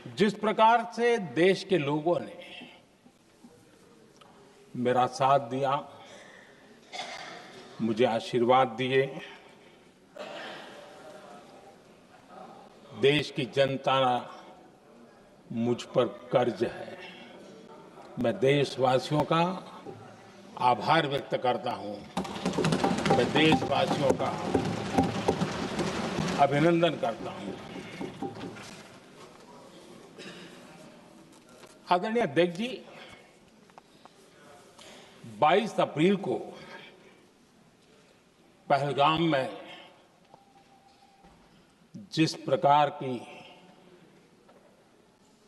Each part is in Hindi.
जिस प्रकार से देश के लोगों ने मेरा साथ दिया, मुझे आशीर्वाद दिए, देश की जनता मुझ पर कर्ज है। मैं देशवासियों का आभार व्यक्त करता हूं। मैं देशवासियों का अभिनंदन करता हूं। आदरणीय अध्यक्ष जी, 22 अप्रैल को पहलगाम में जिस प्रकार की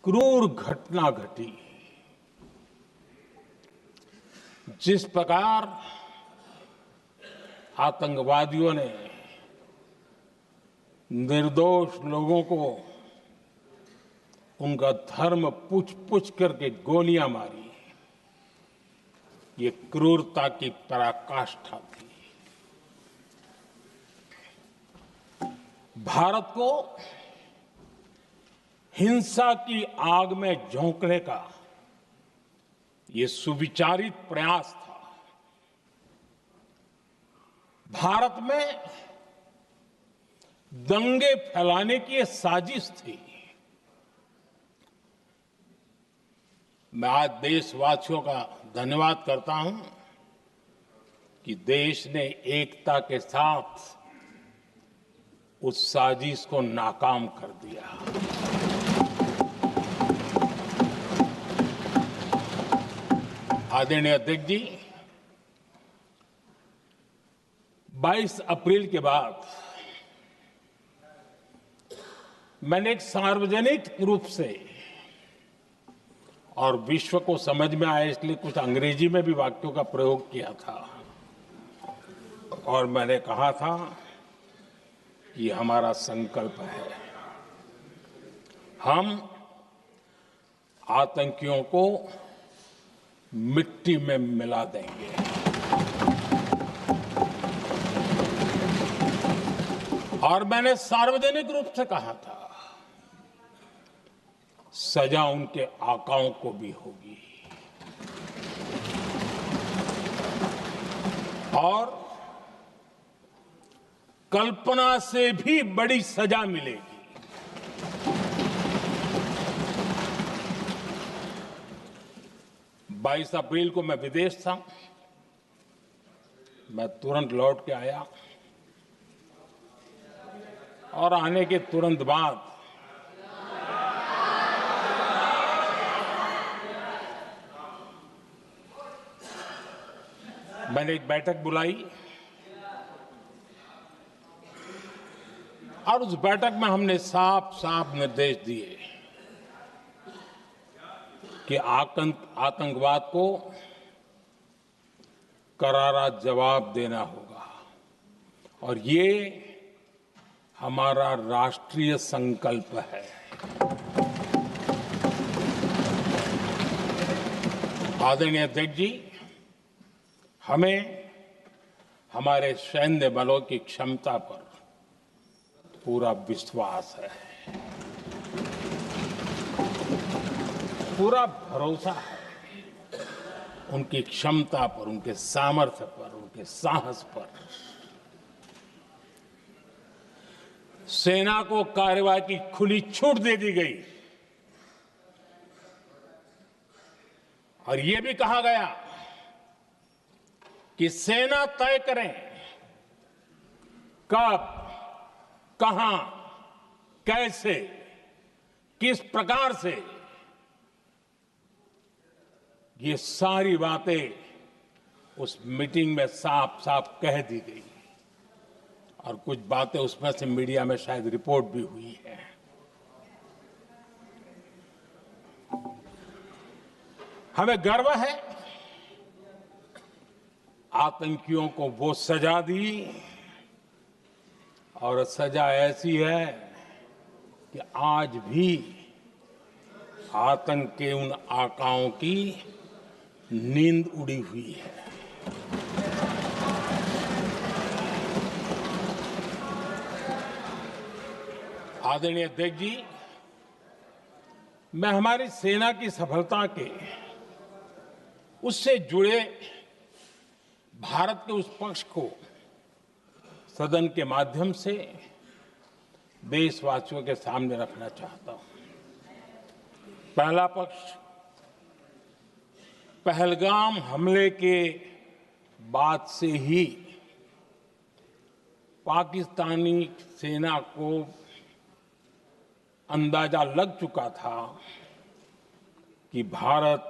क्रूर घटना घटी, जिस प्रकार आतंकवादियों ने निर्दोष लोगों को उनका धर्म पूछ करके गोलियां मारी, ये क्रूरता की पराकाष्ठा थी। भारत को हिंसा की आग में झोंकने का ये सुविचारित प्रयास था। भारत में दंगे फैलाने की ये साजिश थी। मैं आज देशवासियों का धन्यवाद करता हूं कि देश ने एकता के साथ उस साजिश को नाकाम कर दिया। आदरणीय अध्यक्ष जी, 22 अप्रैल के बाद मैंने एक सार्वजनिक रूप से और विश्व को समझ में आए इसलिए कुछ अंग्रेजी में भी वाक्यों का प्रयोग किया था और मैंने कहा था कि हमारा संकल्प है, हम आतंकियों को मिट्टी में मिला देंगे। और मैंने सार्वजनिक रूप से कहा था, सजा उनके आकाओं को भी होगी और कल्पना से भी बड़ी सजा मिलेगी। 22 अप्रैल को मैं विदेश था, मैं तुरंत लौट के आया और आने के तुरंत बाद मैंने एक बैठक बुलाई और उस बैठक में हमने साफ साफ निर्देश दिए कि आतंकवाद को करारा जवाब देना होगा और ये हमारा राष्ट्रीय संकल्प है। आदरणीय अध्यक्ष जी, हमें हमारे सैन्य बलों की क्षमता पर पूरा विश्वास है, पूरा भरोसा है उनकी क्षमता पर, उनके सामर्थ्य पर, उनके साहस पर। सेना को कार्रवाई की खुली छूट दे दी गई और यह भी कहा गया कि सेना तय करें कब, कहां, कैसे, किस प्रकार से। ये सारी बातें उस मीटिंग में साफ साफ कह दी गई और कुछ बातें उसमें से मीडिया में शायद रिपोर्ट भी हुई है। हमें गर्व है, आतंकियों को वो सजा दी और सजा ऐसी है कि आज भी आतंक के उन आकाओं की नींद उड़ी हुई है। आदरणीय अध्यक्ष जी, मैं हमारी सेना की सफलता के उससे जुड़े भारत के उस पक्ष को सदन के माध्यम से देशवासियों के सामने रखना चाहता हूं। पहला पक्ष, पहलगाम हमले के बाद से ही पाकिस्तानी सेना को अंदाजा लग चुका था कि भारत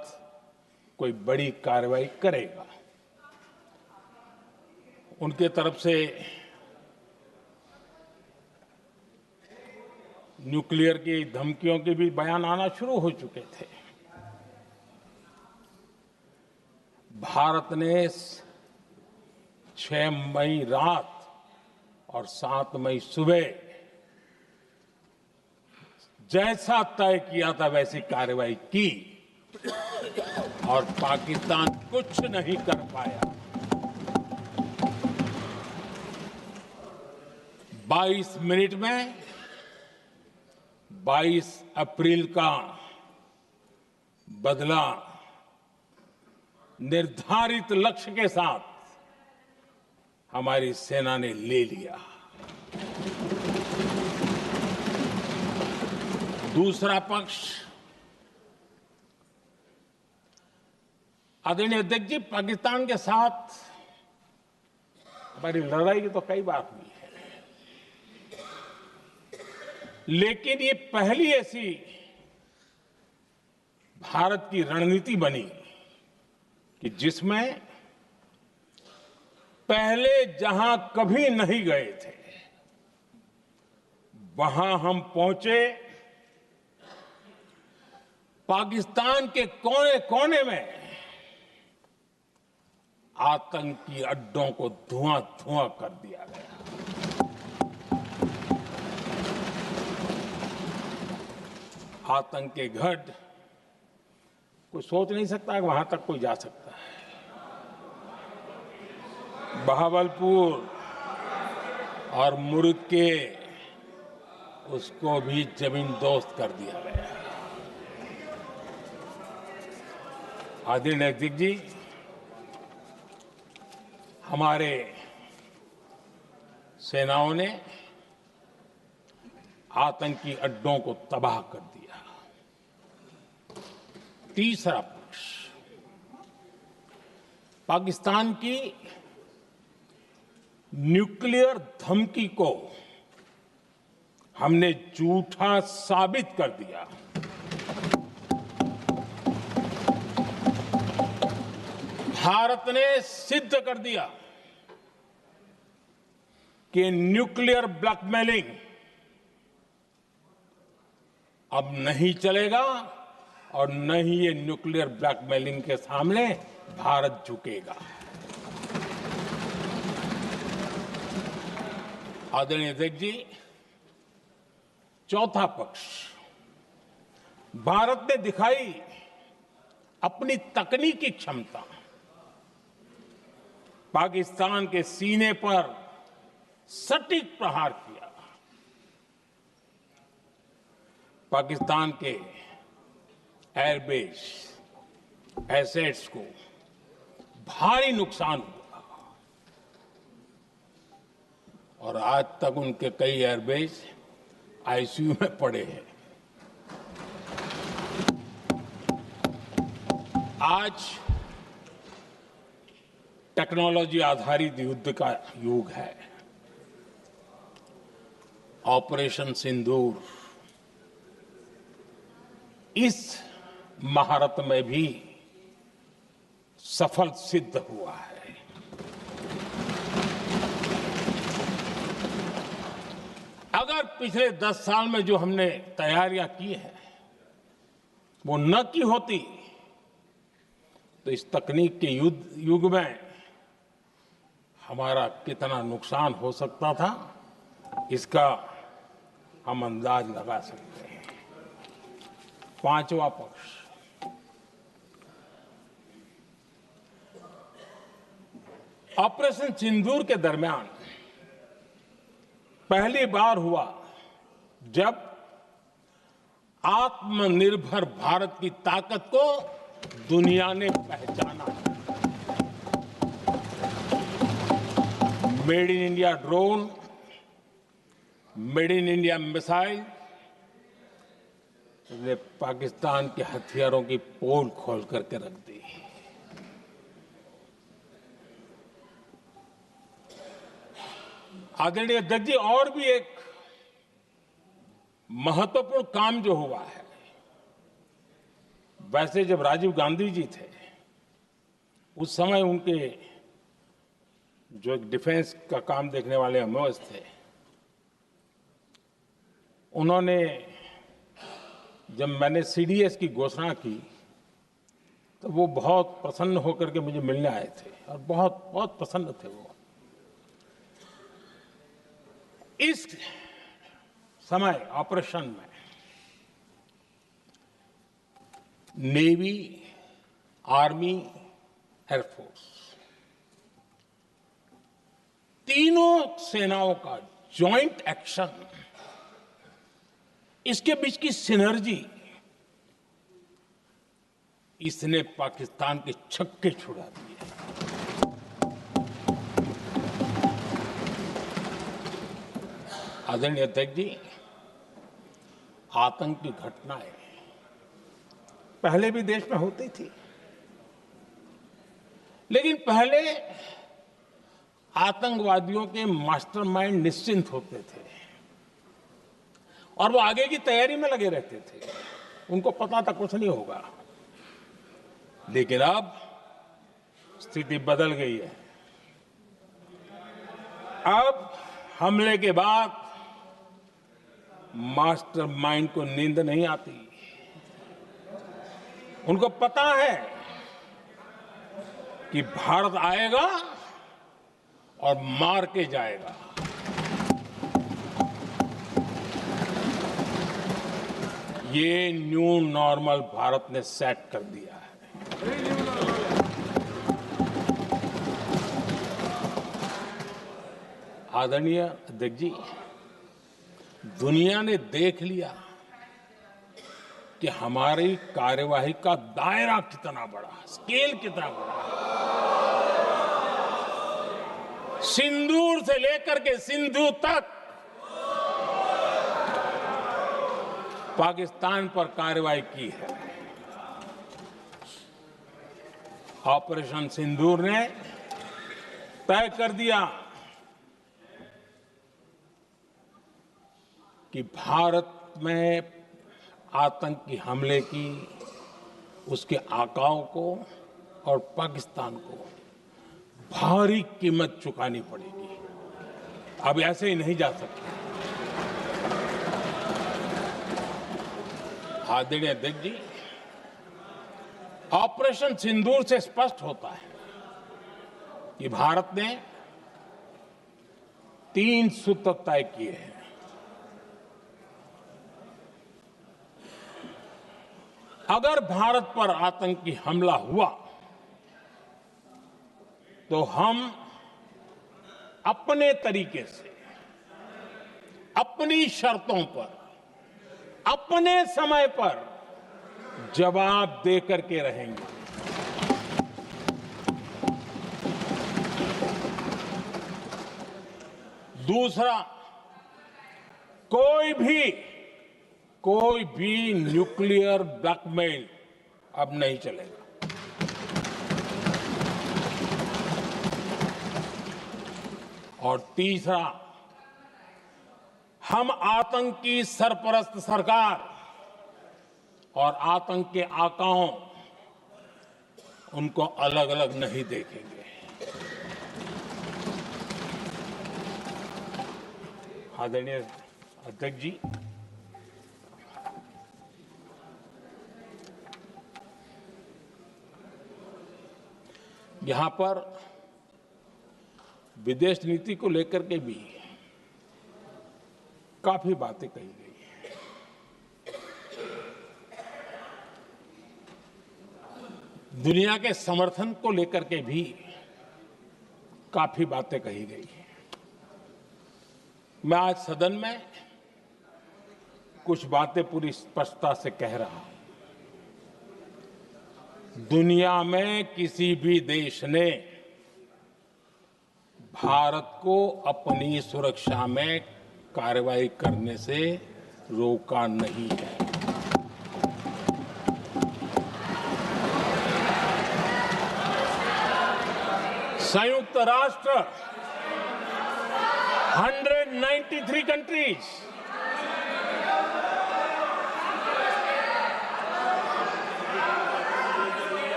कोई बड़ी कार्रवाई करेगा। उनके तरफ से न्यूक्लियर की धमकियों के भी बयान आना शुरू हो चुके थे। भारत ने 6 मई रात और 7 मई सुबह जैसा तय किया था वैसी कार्रवाई की और पाकिस्तान कुछ नहीं कर पाया। 22 मिनट में 22 अप्रैल का बदला निर्धारित लक्ष्य के साथ हमारी सेना ने ले लिया। दूसरा पक्ष, आदरणीय अध्यक्ष जी, पाकिस्तान के साथ हमारी लड़ाई तो कई बार हुई है, लेकिन ये पहली ऐसी भारत की रणनीति बनी कि जिसमें पहले जहां कभी नहीं गए थे वहां हम पहुंचे। पाकिस्तान के कोने कोने में आतंकी अड्डों को धुआं धुआं कर दिया गया। आतंक के गढ़ कोई सोच नहीं सकता कि वहां तक कोई जा सकता है। बहावलपुर और मुर्गे उसको भी जमीन दोस्त कर दिया गया। आदरणीय अध्यक्ष जी, हमारे सेनाओं ने आतंकी अड्डों को तबाह कर दिया। तीसरा पक्ष, पाकिस्तान की न्यूक्लियर धमकी को हमने झूठा साबित कर दिया। भारत ने सिद्ध कर दिया कि न्यूक्लियर ब्लैकमेलिंग अब नहीं चलेगा और न ही ये न्यूक्लियर ब्लैकमेलिंग के सामने भारत झुकेगा। आदरणीय अध्यक्ष जी, चौथा पक्ष, भारत ने दिखाई अपनी तकनीकी क्षमता। पाकिस्तान के सीने पर सटीक प्रहार किया। पाकिस्तान के एयरबेस एसेट्स को भारी नुकसान हुआ और आज तक उनके कई एयरबेस आईसीयू में पड़े हैं। आज टेक्नोलॉजी आधारित युद्ध का युग है। ऑपरेशन सिंदूर इस महारत में भी सफल सिद्ध हुआ है। अगर पिछले 10 साल में जो हमने तैयारियां की हैं वो न की होती तो इस तकनीक के युग में हमारा कितना नुकसान हो सकता था, इसका हम अंदाज लगा सकते हैं। पांचवा पक्ष, ऑपरेशन सिंदूर के दरमियान पहली बार हुआ जब आत्मनिर्भर भारत की ताकत को दुनिया ने पहचाना है। Made in India drone, made in India missile ने पाकिस्तान के हथियारों की पोल खोल करके रख दी। आदरणीय अध्यक्ष जी, और भी एक महत्वपूर्ण काम जो हुआ है, वैसे जब राजीव गांधी जी थे उस समय उनके जो एक डिफेंस का काम देखने वाले एमओएस थे, उन्होंने जब मैंने सीडीएस की घोषणा की तो वो बहुत प्रसन्न होकर के मुझे मिलने आए थे और बहुत बहुत प्रसन्न थे वो। इस समय ऑपरेशन में नेवी, आर्मी, एयरफोर्स, तीनों सेनाओं का जॉइंट एक्शन, इसके बीच की सिनर्जी, इसने पाकिस्तान के छक्के छुड़ा दिए। आदरणीय अध्यक्ष जी, आतंक की घटनाएं पहले भी देश में होती थी, लेकिन पहले आतंकवादियों के मास्टरमाइंड निश्चिंत होते थे और वो आगे की तैयारी में लगे रहते थे, उनको पता था कुछ नहीं होगा। लेकिन अब स्थिति बदल गई है। अब हमले के बाद मास्टरमाइंड को नींद नहीं आती। उनको पता है कि भारत आएगा और मार के जाएगा। ये न्यू नॉर्मल भारत ने सेट कर दिया है। आदरणीय अध्यक्ष जी, दुनिया ने देख लिया कि हमारी कार्यवाही का दायरा कितना बड़ा, स्केल कितना बड़ा। सिंदूर से लेकर के सिंधु तक पाकिस्तान पर कार्रवाई की है। ऑपरेशन सिंदूर ने तय कर दिया कि भारत में आतंकी हमले की, उसके आकाओं को और पाकिस्तान को भारी कीमत चुकानी पड़ेगी। अब ऐसे ही नहीं जा सकते। आदरणीय अध्यक्ष जी, ऑपरेशन सिंदूर से स्पष्ट होता है कि भारत ने 3 सूत्र तय किए हैं। अगर भारत पर आतंकी हमला हुआ तो हम अपने तरीके से, अपनी शर्तों पर, अपने समय पर जवाब दे करके रहेंगे। दूसरा, कोई भी न्यूक्लियर ब्लैकमेल अब नहीं चलेगा। और तीसरा, हम आतंक की सरपरस्त सरकार और आतंक के आकाओं, उनको अलग अलग नहीं देखेंगे। आदरणीय अध्यक्ष जी, यहां पर विदेश नीति को लेकर के भी काफी बातें कही गई हैं। दुनिया के समर्थन को लेकर के भी काफी बातें कही गई हैं। मैं आज सदन में कुछ बातें पूरी स्पष्टता से कह रहा हूं। दुनिया में किसी भी देश ने भारत को अपनी सुरक्षा में कार्रवाई करने से रोका नहीं है। संयुक्त राष्ट्र 193 कंट्रीज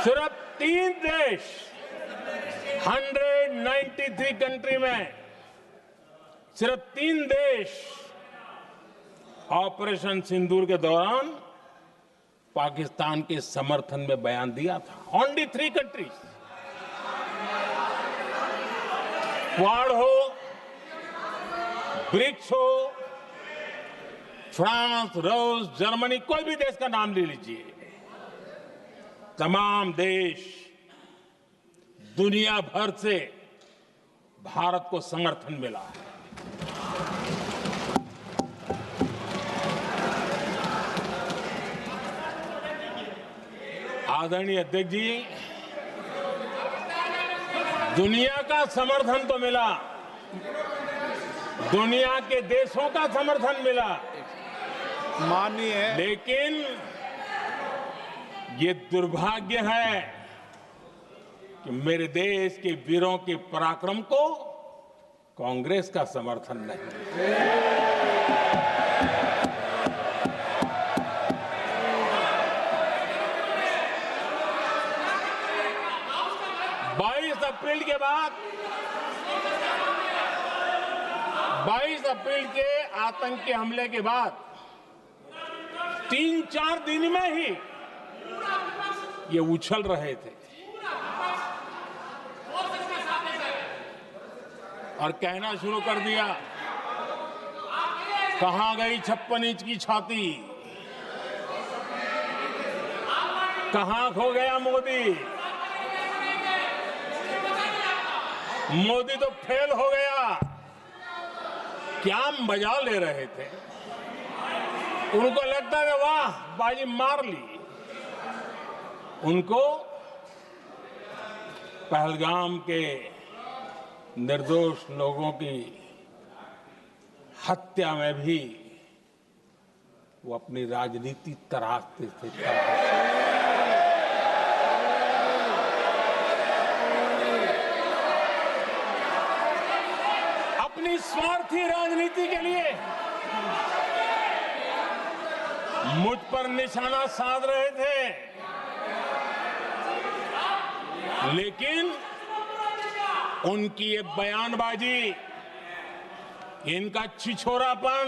सिर्फ 3 देश 193 कंट्री में सिर्फ 3 देश ऑपरेशन सिंदूर के दौरान पाकिस्तान के समर्थन में बयान दिया था। Only 3 countries. क्वाड हो, ब्रिक्स हो, फ्रांस, रूस, जर्मनी, कोई भी देश का नाम ले लीजिए, तमाम देश दुनिया भर से भारत को समर्थन मिला है। आदरणीय अध्यक्ष जी, दुनिया का समर्थन तो मिला, दुनिया के देशों का समर्थन मिला, माननीय, लेकिन ये दुर्भाग्य है कि मेरे देश के वीरों के पराक्रम को कांग्रेस का समर्थन नहीं। 22 अप्रैल के बाद 22 अप्रैल के आतंकी हमले के बाद 3-4 दिन में ही ये उछल रहे थे और कहना शुरू कर दिया, कहां गई 56 इंच की छाती, कहां खो गया मोदी, मोदी तो फेल हो गया। क्या मजा ले रहे थे, उनको लगता है वाह बाजी मार ली। उनको पहलगाम के निर्दोष लोगों की हत्या में भी वो अपनी राजनीति तराशते थे। अपनी स्वार्थी राजनीति के लिए मुझ पर निशाना साध रहे थे, लेकिन उनकी ये बयानबाजी, इनका छिछोरापन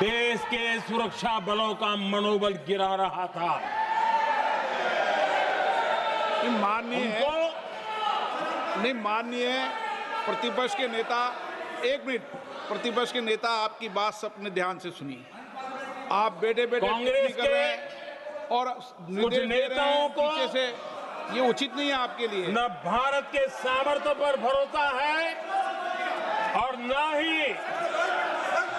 देश के सुरक्षा बलों का मनोबल गिरा रहा था। माननीय प्रतिपक्ष के नेता, 1 मिनट, प्रतिपक्ष के नेता आपकी बात अपने ध्यान से सुनिए। आप बेटे कांग्रेस कर रहे हैं और कुछ नेताओं को पीछे से, ये उचित नहीं है आपके लिए। न भारत के सामर्थ्य पर भरोसा है और न ही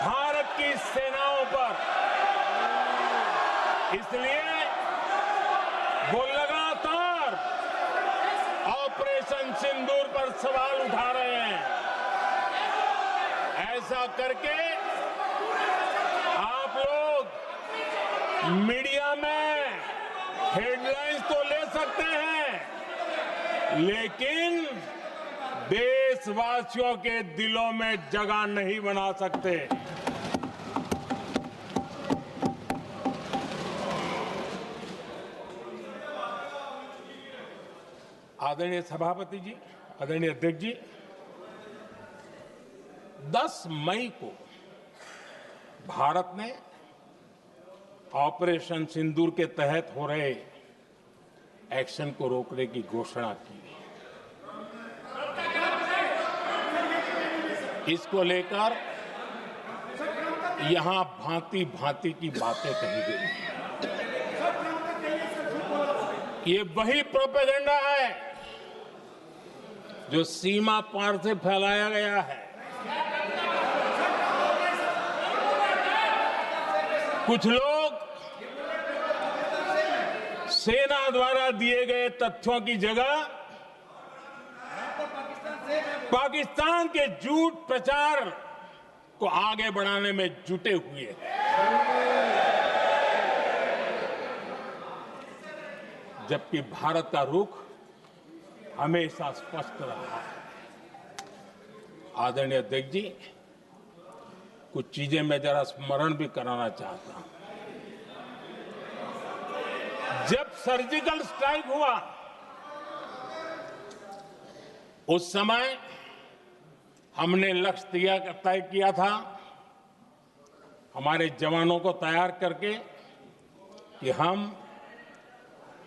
भारत की सेनाओं पर। इसलिए वो लगातार ऑपरेशन सिंदूर पर सवाल उठा रहे हैं। ऐसा करके आप लोग मीडिया में हेडलाइंस तो ले सकते हैं, लेकिन देशवासियों के दिलों में जगह नहीं बना सकते। आदरणीय सभापति जी, आदरणीय अध्यक्ष जी, 10 मई को भारत ने ऑपरेशन सिंदूर के तहत हो रहे एक्शन को रोकने की घोषणा की। इसको लेकर यहां भांति भांति की बातें कही गई। ये वही प्रोपेगेंडा है जो सीमा पार से फैलाया गया है। कुछ लोग सेना द्वारा दिए गए तथ्यों की जगह पाकिस्तान के झूठ प्रचार को आगे बढ़ाने में जुटे हुए हैं। जबकि भारत का रुख हमेशा स्पष्ट रहा है। आदरणीय अध्यक्ष जी, कुछ चीजें मैं जरा स्मरण भी कराना चाहता हूं। जब सर्जिकल स्ट्राइक हुआ उस समय हमने लक्ष्य तय किया था, हमारे जवानों को तैयार करके कि हम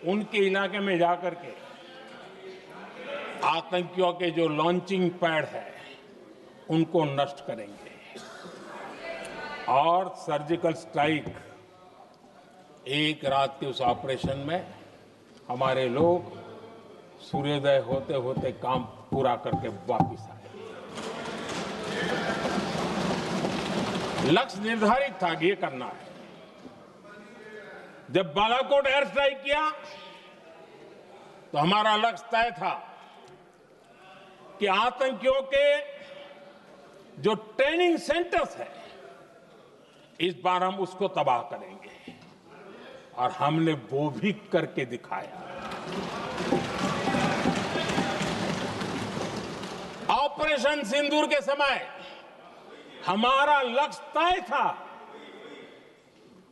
उनके इलाके में जाकर के आतंकियों के जो लॉन्चिंग पैड है उनको नष्ट करेंगे। और सर्जिकल स्ट्राइक, एक रात के उस ऑपरेशन में हमारे लोग सूर्योदय होते होते काम पूरा करके वापस आए। लक्ष्य निर्धारित था कि ये करना है। जब बालाकोट एयर स्ट्राइक किया तो हमारा लक्ष्य तय था कि आतंकियों के जो ट्रेनिंग सेंटर्स है इस बार हम उसको तबाह करेंगे, और हमने वो भी करके दिखाया। ऑपरेशन सिंदूर के समय हमारा लक्ष्य तय था,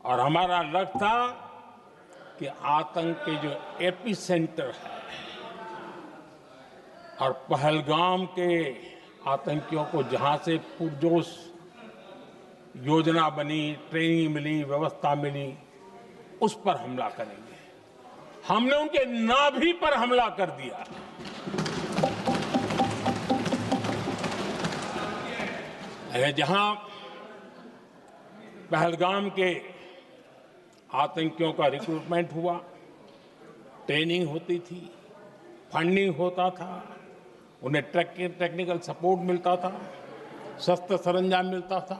और हमारा लक्ष्य था कि आतंक के जो एपी सेंटर है और पहलगाम के आतंकियों को जहां से पुरजोश योजना बनी, ट्रेनिंग मिली, व्यवस्था मिली, उस पर हमला करेंगे। हमने उनके नाभि पर हमला कर दिया। जहां पहलगाम के आतंकियों का रिक्रूटमेंट हुआ, ट्रेनिंग होती थी, फंडिंग होता था, उन्हें टेक्निकल सपोर्ट मिलता था, शस्त्र सरंजाम मिलता था,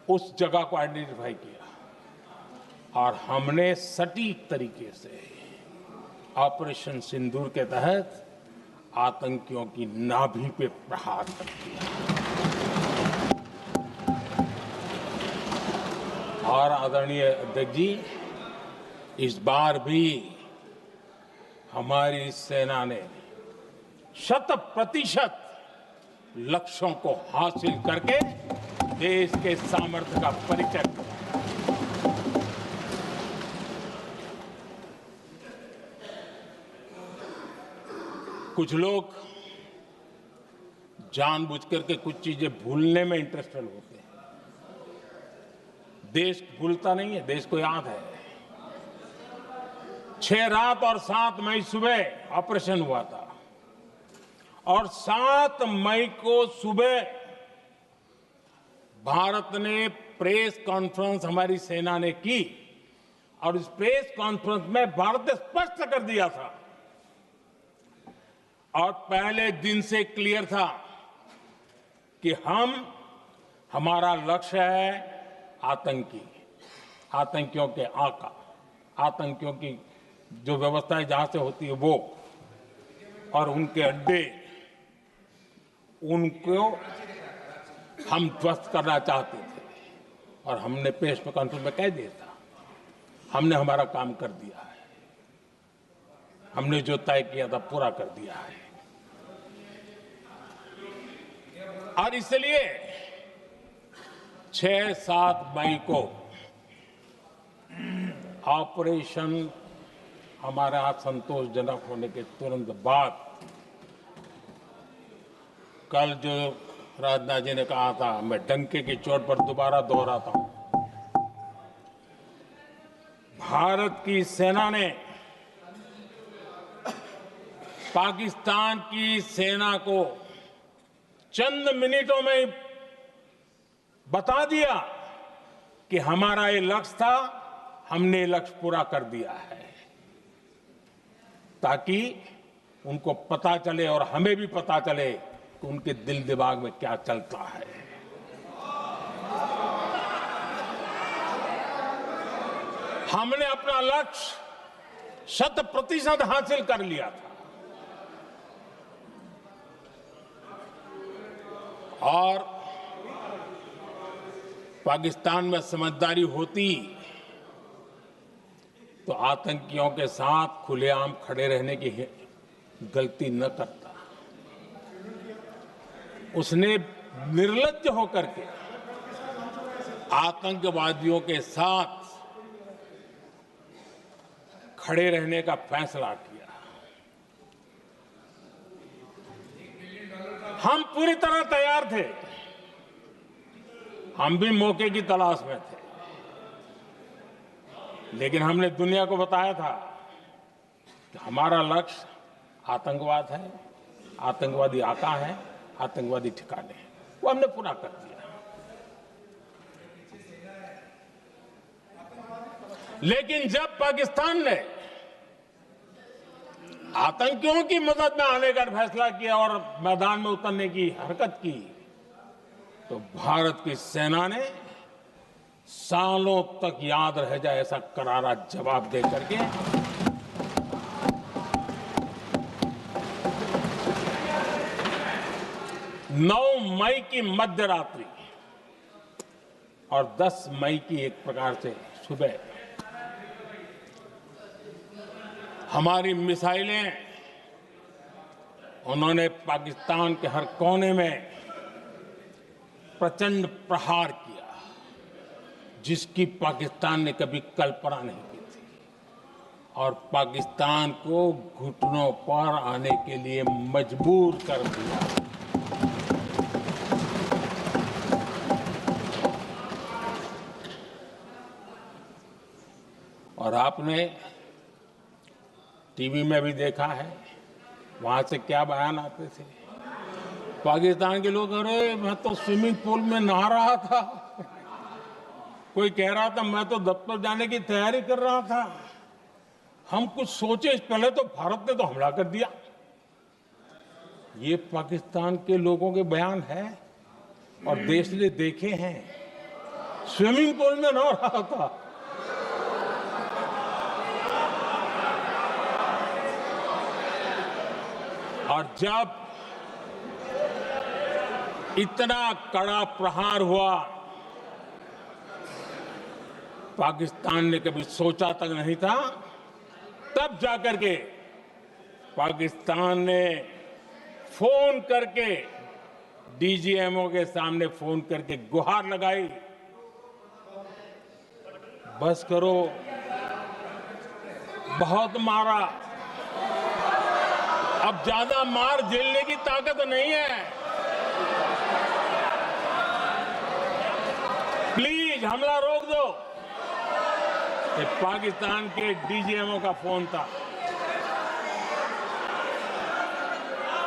उस जगह को आइडेंटिफाई किया और हमने सटीक तरीके से ऑपरेशन सिंदूर के तहत आतंकियों की नाभि पे प्रहार कर दिया। और आदरणीय अध्यक्ष जी, इस बार भी हमारी सेना ने 100% लक्ष्यों को हासिल करके देश के सामर्थ्य का परिचय दिया। कुछ लोग जानबूझकर के कुछ चीजें भूलने में इंटरेस्टेड होते हैं। देश भूलता नहीं है, देश को याद है। 6 रात और 7 मई सुबह ऑपरेशन हुआ था, और 7 मई को सुबह भारत ने प्रेस कॉन्फ्रेंस हमारी सेना ने की, और इस प्रेस कॉन्फ्रेंस में भारत ने स्पष्ट कर दिया था, और पहले दिन से क्लियर था कि हमारा लक्ष्य है आतंकियों के आका, आतंकियों की जो व्यवस्थाएं जहां से होती है वो, और उनके अड्डे, उनको हम ध्वस्त करना चाहते थे। और हमने प्रेस कॉन्फ्रेंस में कह दिया था, हमने हमारा काम कर दिया है, हमने जो तय किया था पूरा कर दिया है। और इसलिए 6-7 मई को ऑपरेशन हमारा संतोषजनक होने के तुरंत बाद, कल जो राजनाथ जी ने कहा था, मैं डंके की चोट पर दोबारा दोहराता हूं, भारत की सेना ने पाकिस्तान की सेना को चंद मिनटों में बता दिया कि हमारा ये लक्ष्य था, हमने लक्ष्य पूरा कर दिया है, ताकि उनको पता चले और हमें भी पता चले कि उनके दिल दिमाग में क्या चलता है। हमने अपना लक्ष्य 100% हासिल कर लिया था और पाकिस्तान में समझदारी होती तो आतंकियों के साथ खुलेआम खड़े रहने की गलती न करता। उसने निर्लज्ज होकर के आतंकवादियों के साथ खड़े रहने का फैसला किया। हम पूरी तरह तैयार थे, हम भी मौके की तलाश में थे, लेकिन हमने दुनिया को बताया था कि हमारा लक्ष्य आतंकवाद है, आतंकवादी आका है, आतंकवादी ठिकाने हैं। वो हमने पूरा कर दिया। लेकिन जब पाकिस्तान ने आतंकियों की मदद में आने का फैसला किया और मैदान में उतरने की हरकत की, तो भारत की सेना ने सालों तक याद रह जाए ऐसा करारा जवाब दे करके 9 मई की मध्य रात्रि और 10 मई की एक प्रकार से सुबह हमारी मिसाइलें उन्होंने पाकिस्तान के हर कोने में प्रचंड प्रहार किया, जिसकी पाकिस्तान ने कभी कल्पना नहीं की थी और पाकिस्तान को घुटनों पर आने के लिए मजबूर कर दिया। और आपने टीवी में भी देखा है, वहां से क्या बयान आते थे। पाकिस्तान के लोग, अरे मैं तो स्विमिंग पूल में नहा रहा था, कोई कह रहा था मैं तो दफ्तर जाने की तैयारी कर रहा था, हम कुछ सोचे इस पहले तो भारत ने तो हमला कर दिया। ये पाकिस्तान के लोगों के बयान है और देश ने देखे हैं। स्विमिंग पूल में नहा रहा था। और जब इतना कड़ा प्रहार हुआ, पाकिस्तान ने कभी सोचा तक नहीं था, तब जाकर के पाकिस्तान ने फोन करके डीजीएमओ के सामने फोन करके गुहार लगाई, बस करो, बहुत मारा, अब ज्यादा मार झेलने की ताकत नहीं है, प्लीज हमला रोक दो। ये पाकिस्तान के डीजीएमओ का फोन था।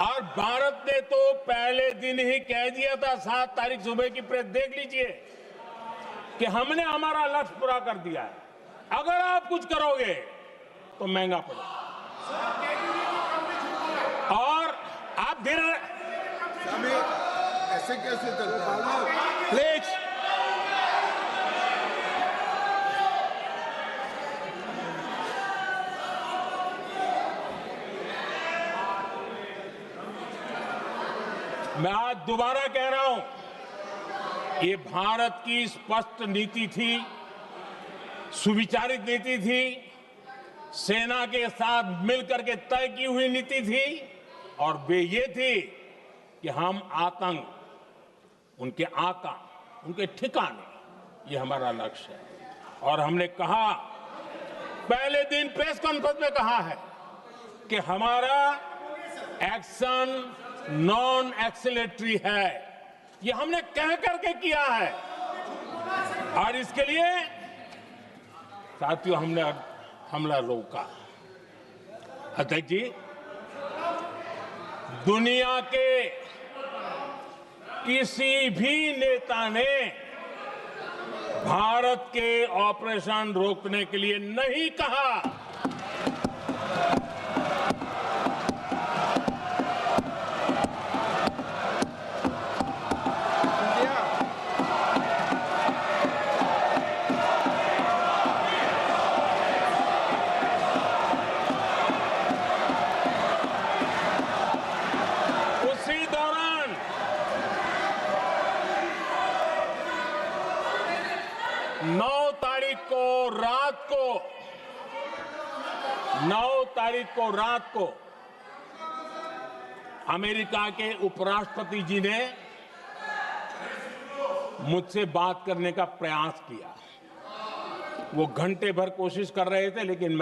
और भारत ने तो पहले दिन ही कह दिया था, 7 तारीख सुबह की प्रेस देख लीजिए, कि हमने हमारा लक्ष्य पूरा कर दिया है, अगर आप कुछ करोगे तो महंगा पड़ेगा। और आप धीरे ऐसे कैसे चलता है? प्लीज मैं आज दोबारा कह रहा हूं, ये भारत की स्पष्ट नीति थी, सुविचारित नीति थी, सेना के साथ मिलकर के तय की हुई नीति थी और वे ये थी कि हम आतंक, उनके आका, उनके ठिकाने, ये हमारा लक्ष्य है। और हमने कहा, पहले दिन प्रेस कॉन्फ्रेंस में कहा है कि हमारा एक्शन नॉन एक्सीलेटरी है, ये हमने कह करके किया है। और इसके लिए साथियों हमने हमला रोका। अध्यक्ष जी, दुनिया के किसी भी नेता ने भारत के ऑपरेशन रोकने के लिए नहीं कहा। 9 तारीख को रात को अमेरिका के उपराष्ट्रपति जी ने मुझसे बात करने का प्रयास किया। वो घंटे भर कोशिश कर रहे थे, लेकिन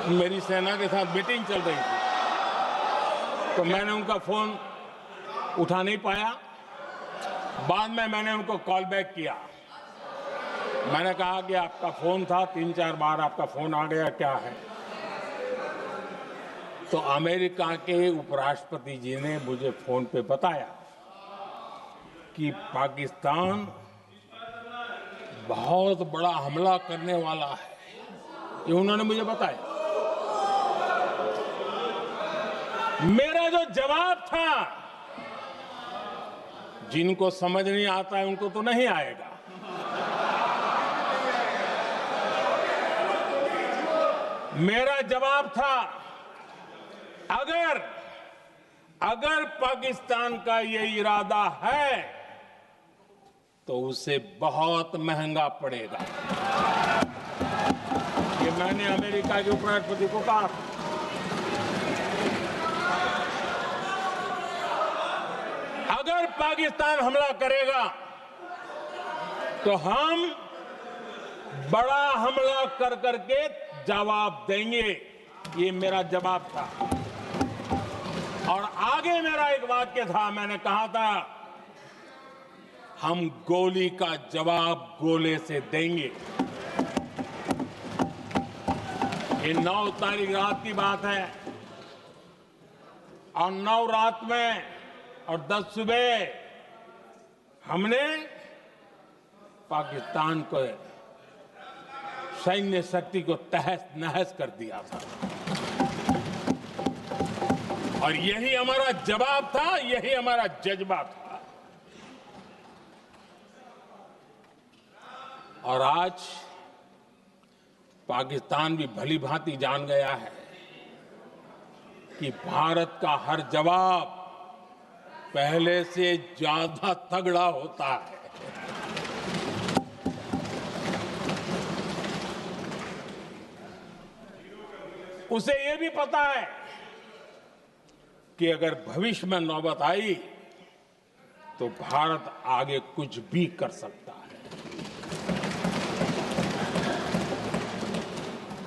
मेरी सेना के साथ मीटिंग चल रही थी, तो मैंने उनका फोन उठा नहीं पाया। बाद में मैंने उनको कॉल बैक किया। मैंने कहा कि आपका फोन था, 3-4 बार आपका फोन आ गया, क्या है? तो अमेरिका के उपराष्ट्रपति जी ने मुझे फोन पे बताया कि पाकिस्तान बहुत बड़ा हमला करने वाला है। ये उन्होंने मुझे बताया। मेरा जो जवाब था, जिनको समझ नहीं आता है उनको तो नहीं आएगा, मेरा जवाब था, अगर पाकिस्तान का ये इरादा है तो उसे बहुत महंगा पड़ेगा। ये मैंने अमेरिका के उपराष्ट्रपति को कहा। अगर पाकिस्तान हमला करेगा तो हम बड़ा हमला कर करके जवाब देंगे। ये मेरा जवाब था। और आगे मेरा एक वाक्य था, मैंने कहा था, हम गोली का जवाब गोले से देंगे। ये 9 तारीख रात की बात है, और 9 रात में और 10 सुबह हमने पाकिस्तान को सैन्य शक्ति को तहस नहस कर दिया था। और यही हमारा जवाब था, यही हमारा जज्बा था। और आज पाकिस्तान भी भली भांति जान गया है कि भारत का हर जवाब पहले से ज्यादा तगड़ा होता है। उसे यह भी पता है कि अगर भविष्य में नौबत आई तो भारत आगे कुछ भी कर सकता है।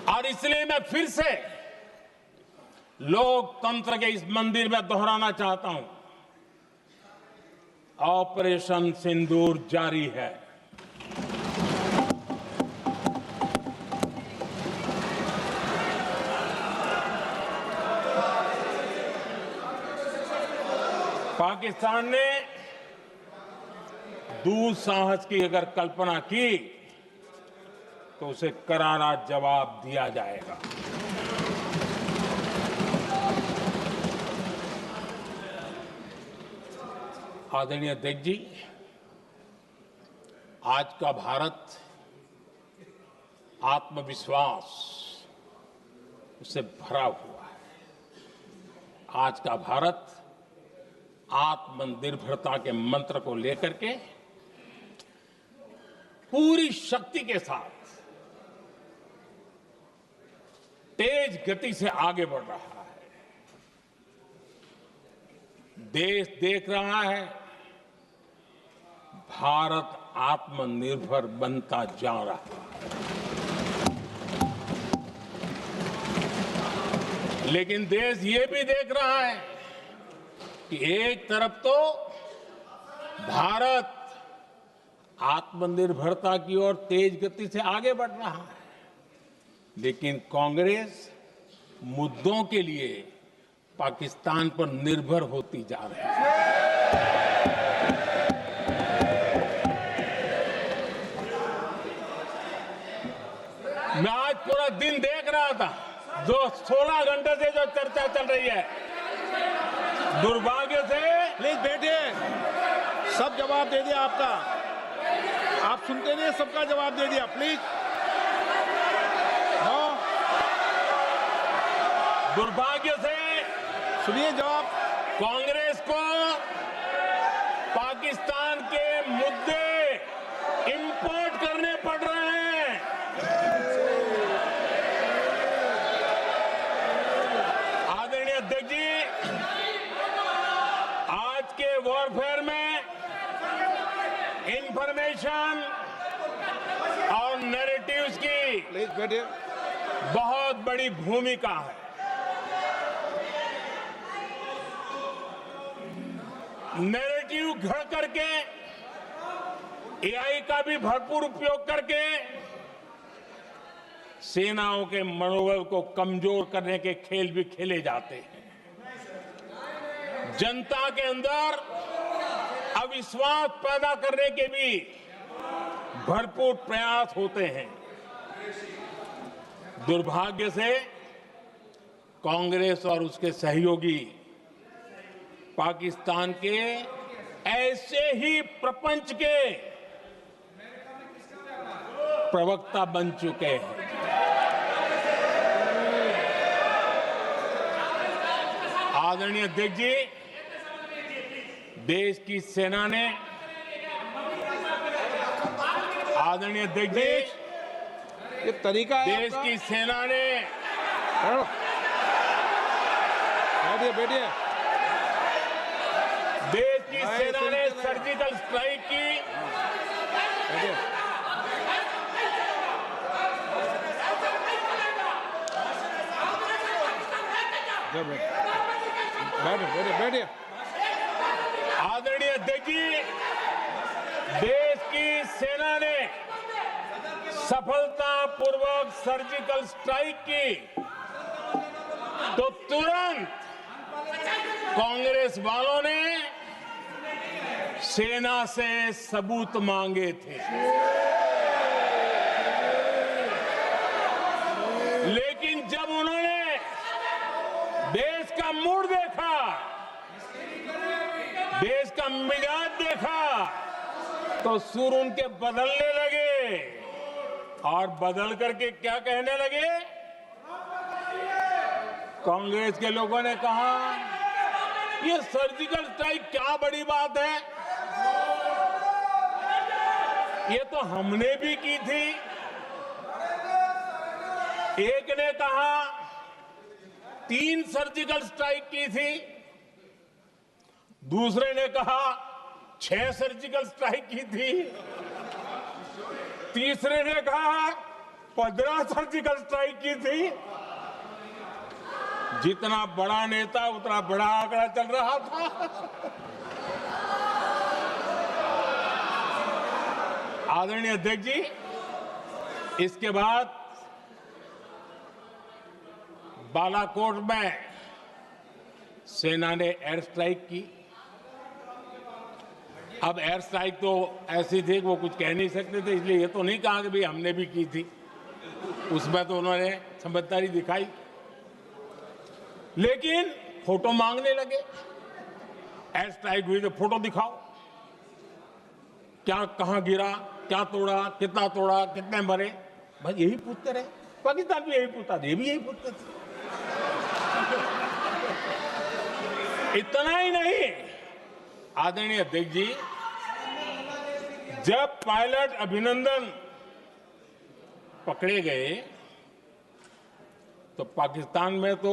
और इसलिए मैं फिर से लोकतंत्र के इस मंदिर में दोहराना चाहता हूं, ऑपरेशन सिंदूर जारी है। पाकिस्तान ने दुस्साहस की अगर कल्पना की तो उसे करारा जवाब दिया जाएगा। आदरणीय अध्यक्ष जी, आज का भारत आत्मविश्वास से भरा हुआ है। आज का भारत आत्मनिर्भरता के मंत्र को लेकर के पूरी शक्ति के साथ तेज गति से आगे बढ़ रहा है। देश देख रहा है भारत आत्मनिर्भर बनता जा रहा है। लेकिन देश ये भी देख रहा है कि एक तरफ तो भारत आत्मनिर्भरता की ओर तेज गति से आगे बढ़ रहा है, लेकिन कांग्रेस मुद्दों के लिए पाकिस्तान पर निर्भर होती जा रही है। मैं आज पूरा दिन देख रहा था, जो 16 घंटे से जो चर्चा चल रही है, दुर्भाग्य से। प्लीज बैठिए, सब जवाब दे दिया आपका। आप सुनते नहीं, सबका जवाब दे दिया। Please no. दुर्भाग्य से सुनिए जवाब। कांग्रेस को पाकिस्तान के मुद्दे इंपोर्ट करने पड़ रहे हैं। प्लीज बैठिए। बहुत बड़ी भूमिका है। नैरेटिव घड़ करके, एआई का भी भरपूर उपयोग करके सेनाओं के मनोबल को कमजोर करने के खेल भी खेले जाते हैं। जनता के अंदर अविश्वास पैदा करने के भी भरपूर प्रयास होते हैं। दुर्भाग्य से कांग्रेस और उसके सहयोगी पाकिस्तान के ऐसे ही प्रपंच के प्रवक्ता बन चुके हैं। आदरणीय अध्यक्ष जी, देश की सेना ने, आदरणीय अध्यक्ष जी, ये तरीका है देश आपका? की सेना ने, बैठिए बैठिए। देश की सेना ने सर्जिकल स्ट्राइक की। बैठिए। बैठिए बैठिए। आदरणीय अध्यक्ष जी, देश की सेना ने सफलतापूर्वक सर्जिकल स्ट्राइक की तो तुरंत कांग्रेस वालों ने सेना से सबूत मांगे थे। लेकिन जब उन्होंने देश का मूड देखा, देश का मिजाज देखा, तो सुर उनके बदलने लगे और बदल करके क्या कहने लगे? कांग्रेस के लोगों ने कहा, ये सर्जिकल स्ट्राइक क्या बड़ी बात है, ये तो हमने भी की थी। एक ने कहा 3 सर्जिकल स्ट्राइक की थी, दूसरे ने कहा 6 सर्जिकल स्ट्राइक की थी, तीसरे ने कहा 15 सर्जिकल स्ट्राइक की थी। जितना बड़ा नेता उतना बड़ा आंकड़ा चल रहा था। आदरणीय अध्यक्ष जी, इसके बाद बालाकोट में सेना ने एयर स्ट्राइक की। अब एयर स्ट्राइक तो ऐसी थी कि वो कुछ कह नहीं सकते थे, इसलिए ये तो नहीं कहा कि भाई हमने भी की थी। उसमें तो उन्होंने समझदारी दिखाई, लेकिन फोटो मांगने लगे। एयर स्ट्राइक हुई तो फोटो दिखाओ, क्या कहां गिरा, क्या तोड़ा, कितने मरे, बस यही पूछते रहे। पाकिस्तान भी यही पूछता था, ये भी यही पूछते थे। इतना ही नहीं, आदरणीय अध्यक्ष जी, जब पायलट अभिनंदन पकड़े गए तो पाकिस्तान में तो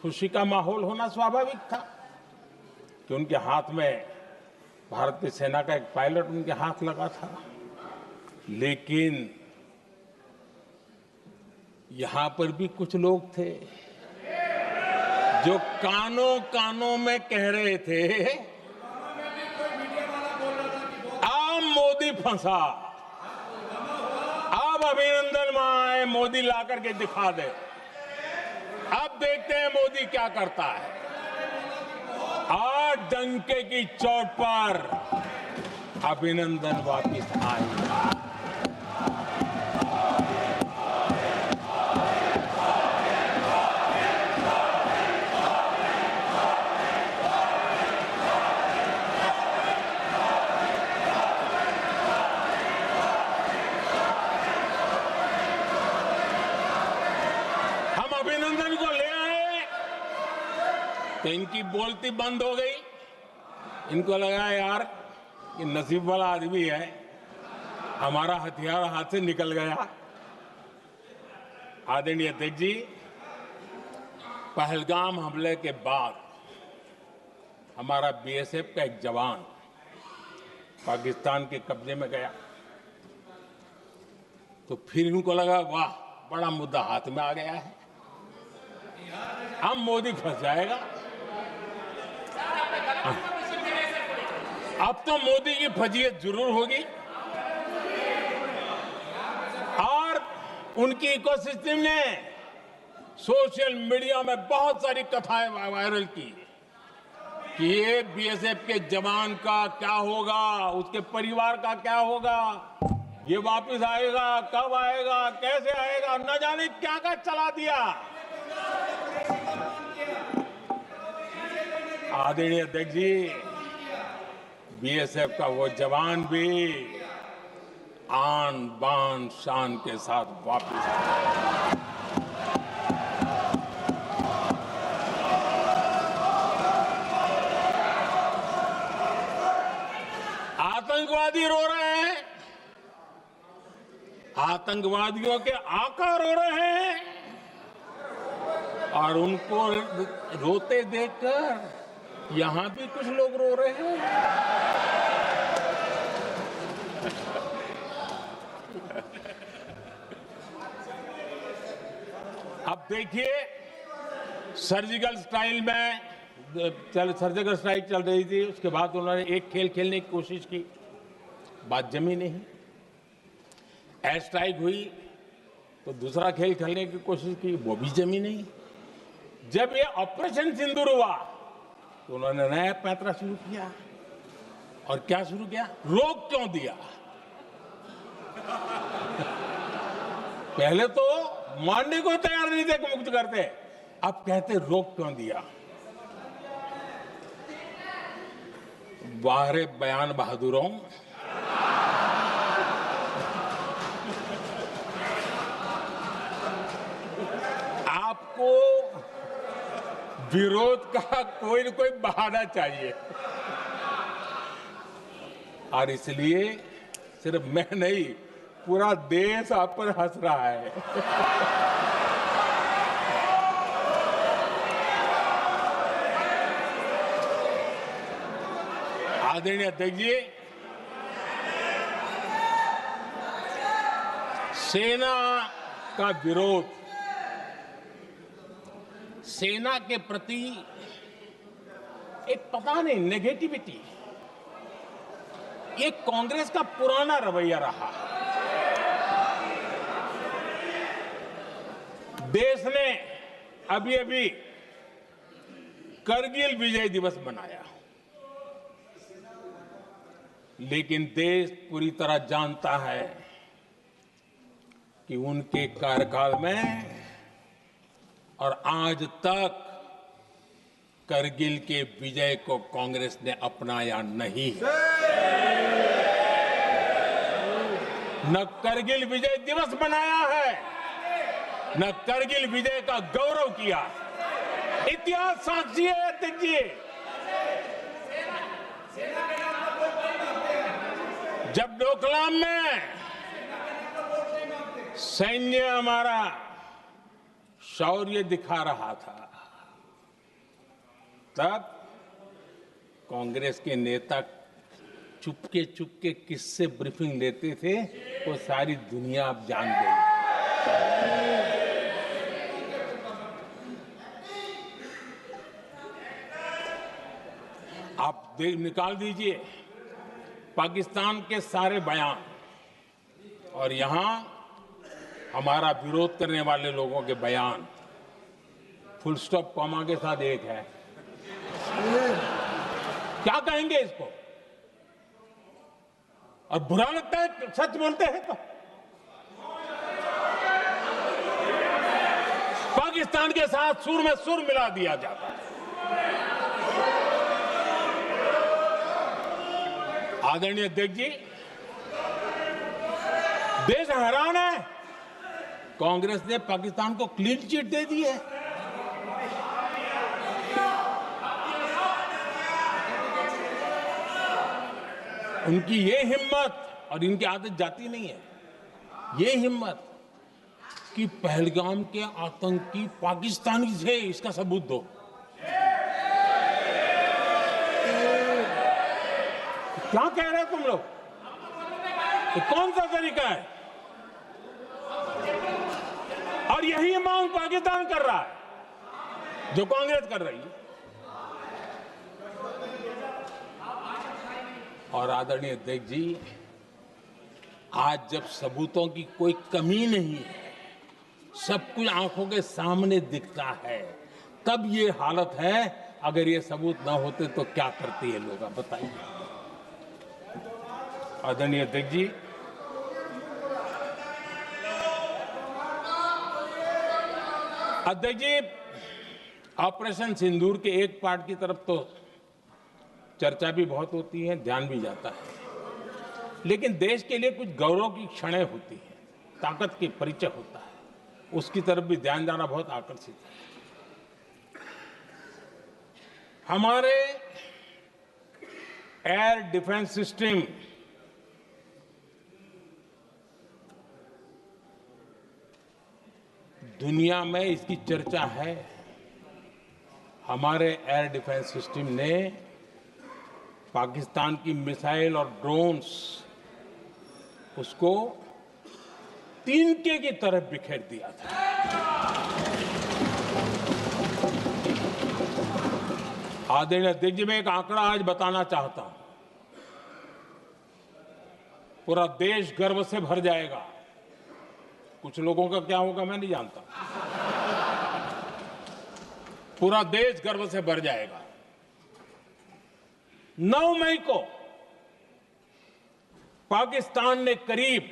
खुशी का माहौल होना स्वाभाविक था कि उनके हाथ में भारतीय सेना का एक पायलट उनके हाथ लगा था। लेकिन यहां पर भी कुछ लोग थे जो कानों कानों में कह रहे थे, अब मोदी फंसा, अब अभिनंदन वहां आए, मोदी ला करके दिखा दे, अब देखते हैं मोदी क्या करता है। आज डंके की चोट पर अभिनंदन वापिस आए। अभिनंदन को ले आए तो इनकी बोलती बंद हो गई। इनको लगा यार ये नसीब वाला आदमी है, हमारा हथियार हाथ से निकल गया। आदरणीय अध्यक्ष जी, पहलगाम हमले के बाद हमारा बीएसएफ का एक जवान पाकिस्तान के कब्जे में गया। तो फिर इनको लगा वाह बड़ा मुद्दा हाथ में आ गया है, अब मोदी फंस जाएगा। अब तो मोदी की फजीयत जरूर होगी और उनकी इकोसिस्टम ने सोशल मीडिया में बहुत सारी कथाएं वायरल की कि ये बीएसएफ के जवान का क्या होगा, उसके परिवार का क्या होगा, ये वापस आएगा, कब आएगा, कैसे आएगा, न जाने क्या क्या चला दिया। आदरणीय अध्यक्ष जी, बीएसएफ का वो जवान भी आन बान शान के साथ वापस आए। आतंकवादी रो रहे हैं, आतंकवादियों के आका रो रहे हैं और उनको रोते देखकर यहां भी कुछ लोग रो रहे हैं। अब देखिए सर्जिकल स्ट्राइक सर्जिकल स्ट्राइक चल रही थी, उसके बाद उन्होंने एक खेल खेलने की कोशिश की, बात जमी नहीं। एयर स्ट्राइक हुई तो दूसरा खेल खेलने की कोशिश की, वो भी जमी नहीं। जब ये ऑपरेशन सिंदूर हुआ तो उन्होंने नया पैंतरा शुरू किया। और क्या शुरू किया? रोक क्यों दिया? पहले तो मानने को तैयार नहीं थे कि मुक्त करते, अब कहते रोक क्यों दिया। वाहरे बयान बहादुरों, आपको विरोध का कोई न कोई बहाना चाहिए और इसलिए सिर्फ मैं नहीं, पूरा देश आप पर हंस रहा है। आदरणीय अध्यक्ष जी, सेना का विरोध, सेना के प्रति एक पता नहीं नेगेटिविटी, ये कांग्रेस का पुराना रवैया रहा। देश ने अभी अभी करगिल विजय दिवस मनाया, लेकिन देश पूरी तरह जानता है कि उनके कार्यकाल में और आज तक करगिल के विजय को कांग्रेस ने अपनाया नहीं। न करगिल विजय दिवस मनाया है, न करगिल विजय का गौरव किया। इतिहास साक्षी है अध्यक्ष जी। जब डोकलाम में सैन्य हमारा शौर्य दिखा रहा था, तब कांग्रेस के नेता चुपके चुपके किससे ब्रीफिंग लेते थे वो सारी दुनिया अब जान गई। आप निकाल दीजिए पाकिस्तान के सारे बयान और यहां हमारा विरोध करने वाले लोगों के बयान, फुल स्टॉप कॉमा के साथ एक है। क्या कहेंगे इसको? और बुरा लगता है सच बोलते हैं तो। पाकिस्तान के साथ सुर में सुर मिला दिया जाता है। आदरणीय अध्यक्ष जी, देश हैरान है, कांग्रेस ने पाकिस्तान को क्लीन चिट दे दी है। उनकी ये हिम्मत, और इनकी आदत जाती नहीं है, ये हिम्मत कि पहलगाम के आतंकी पाकिस्तानी थे, इसका सबूत दो। क्या कह रहे हो तुम लोग? तो कौन सा तरीका है? और यही मांग पाकिस्तान कर रहा है जो कांग्रेस कर रही है। और आदरणीय अध्यक्ष जी, आज जब सबूतों की कोई कमी नहीं है, सब कुछ आंखों के सामने दिखता है, तब ये हालत है। अगर ये सबूत ना होते तो क्या करते ये लोग, आप बताइए। आदरणीय अध्यक्ष जी, ऑपरेशन सिंदूर के एक पार्ट की तरफ तो चर्चा भी बहुत होती है, ध्यान भी जाता है, लेकिन देश के लिए कुछ गौरव की क्षणें होती हैं, ताकत की परिचय होता है, उसकी तरफ भी ध्यान जाना बहुत आकर्षित है। हमारे एयर डिफेंस सिस्टम दुनिया में इसकी चर्चा है। हमारे एयर डिफेंस सिस्टम ने पाकिस्तान की मिसाइल और ड्रोन्स उसको तिनके की तरफ बिखेर दिया था। आदरणीय अध्यक्ष जी, मैं एक आंकड़ा आज बताना चाहता हूं, पूरा देश गर्व से भर जाएगा। कुछ लोगों का क्या होगा मैं नहीं जानता, पूरा देश गर्व से भर जाएगा। 9 मई को पाकिस्तान ने करीब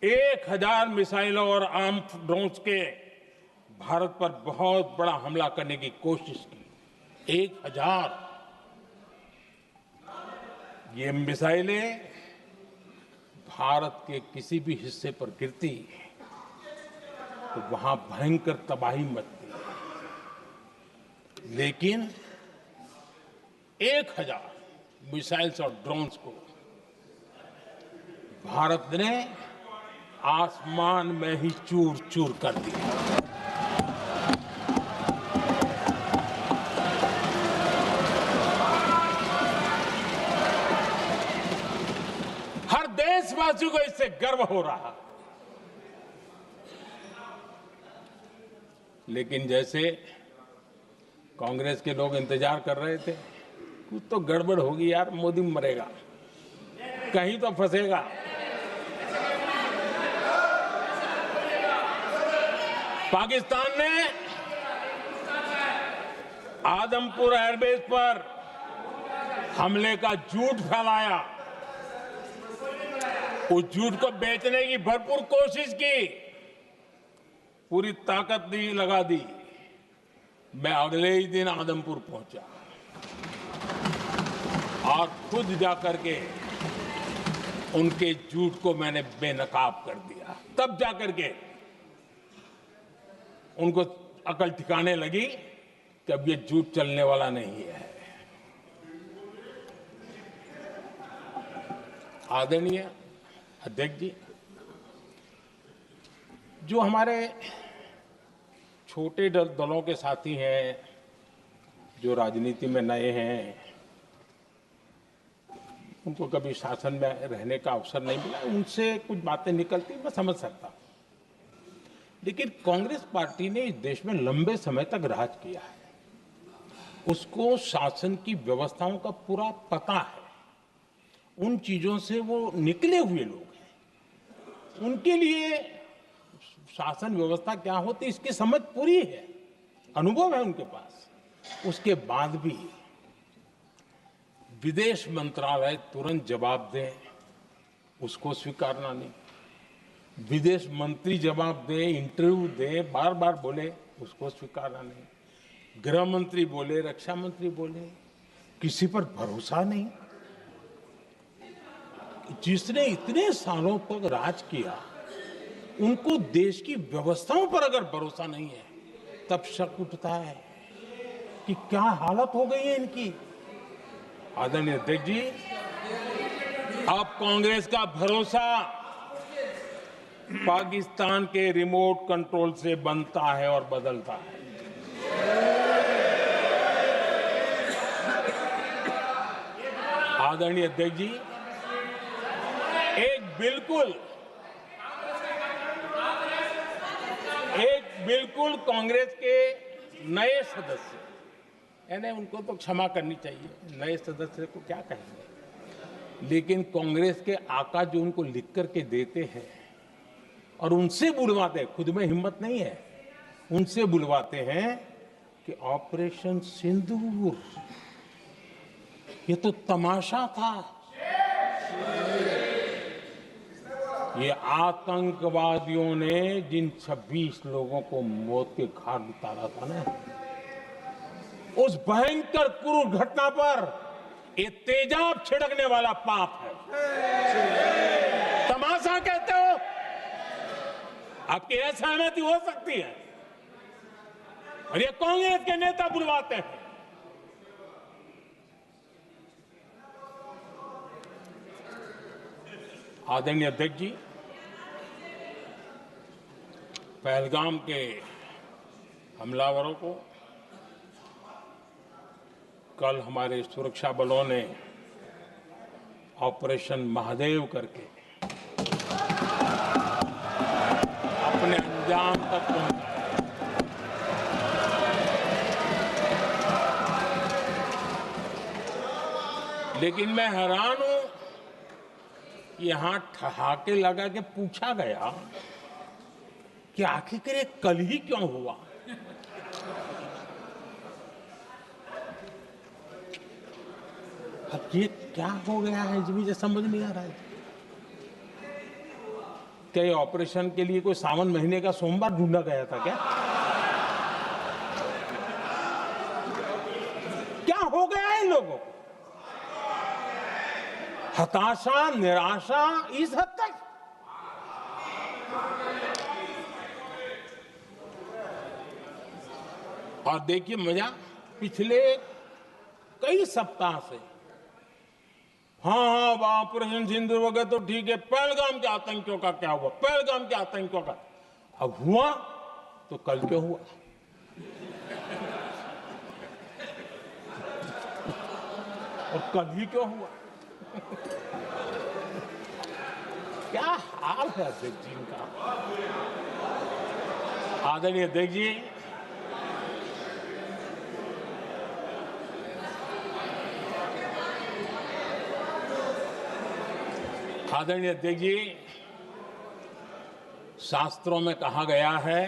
1000 मिसाइलों और आर्म्ड ड्रोन्स के भारत पर बहुत बड़ा हमला करने की कोशिश की। 1000 ये मिसाइलें भारत के किसी भी हिस्से पर गिरती तो वहां भयंकर तबाही मचती, लेकिन 1000 मिसाइल्स और ड्रोन्स को भारत ने आसमान में ही चूर चूर कर दिया। हर देशवासी को इससे गर्व हो रहा, लेकिन जैसे कांग्रेस के लोग इंतजार कर रहे थे, कुछ तो गड़बड़ होगी यार, मोदी मरेगा, कहीं तो फंसेगा। पाकिस्तान ने आदमपुर एयरबेस पर हमले का झूठ फैलाया, उस झूठ को बेचने की भरपूर कोशिश की, पूरी ताकत दी लगा दी। मैं अगले ही दिन आदमपुर पहुंचा और खुद जाकर के उनके झूठ को मैंने बेनकाब कर दिया। तब जाकर के उनको अकल ठिकाने लगी कि अब ये झूठ चलने वाला नहीं है। आदरणीय अध्यक्ष जी, जो हमारे छोटे दलों के साथी हैं, जो राजनीति में नए हैं, उनको कभी शासन में रहने का अवसर नहीं मिला, उनसे कुछ बातें निकलती मैं समझ सकता हूं, लेकिन कांग्रेस पार्टी ने इस देश में लंबे समय तक राज किया है, उसको शासन की व्यवस्थाओं का पूरा पता है, उन चीजों से वो निकले हुए लोग हैं, उनके लिए शासन व्यवस्था क्या होती इसकी समझ पूरी है, अनुभव है उनके पास। उसके बाद भी विदेश मंत्रालय तुरंत जवाब दे, उसको स्वीकारना नहीं, विदेश मंत्री जवाब दे, इंटरव्यू दे, बार बार बोले, उसको स्वीकारना नहीं, गृह मंत्री बोले, रक्षा मंत्री बोले, किसी पर भरोसा नहीं। जिसने इतने सालों तक राज किया, उनको देश की व्यवस्थाओं पर अगर भरोसा नहीं है, तब शक उठता है कि क्या हालत हो गई है इनकी। आदरणीय अध्यक्ष जी, अब कांग्रेस का भरोसा पाकिस्तान के रिमोट कंट्रोल से बनता है और बदलता है। आदरणीय अध्यक्ष जी, एक बिल्कुल बिल्कुल कांग्रेस के नए सदस्य, यानी उनको तो क्षमा करनी चाहिए, नए सदस्य को क्या कहेंगे, लेकिन कांग्रेस के आका जो उनको लिख करके देते हैं और उनसे बुलवाते हैं, खुद में हिम्मत नहीं है, उनसे बुलवाते हैं कि ऑपरेशन सिंदूर ये तो तमाशा था, ये आतंकवादियों ने जिन 26 लोगों को मौत के घाट उतारा था ना, उस भयंकर क्रूर घटना पर ये तेजाब छिड़कने वाला पाप है। तमाशा कहते हो? आपकी असहमति हो सकती है, और ये कांग्रेस के नेता बुलवाते हैं। आदरणीय अध्यक्ष जी, पहलगाम के हमलावरों को कल हमारे सुरक्षा बलों ने ऑपरेशन महादेव करके अपने अंजाम तक पहुंचाया। लेकिन मैं हैरान हूं, यहां ठहाके लगा के पूछा गया कि आखिर ये कल ही क्यों हुआ। अब ये क्या हो गया है, मुझे समझ नहीं आ रहा है। क्या ये ऑपरेशन के लिए कोई सावन महीने का सोमवार ढूंढा गया था क्या? क्या हो गया है इन लोगों को? हताशा, निराशा इस हद तक। और देखिए मजा, पिछले कई सप्ताह से हाँ ऑपरेशन सिंदूर वगैरह तो ठीक है, पहलगाम के आतंकियों का क्या हुआ, पहलगाम के आतंकियों का। अब हुआ तो कल क्यों हुआ? और कल ही क्यों हुआ? क्या हाल है अध्यक्ष जी का। आदरणीय अध्यक्ष जी, आदरणीय अध्यक्ष जी, शास्त्रों में कहा गया है,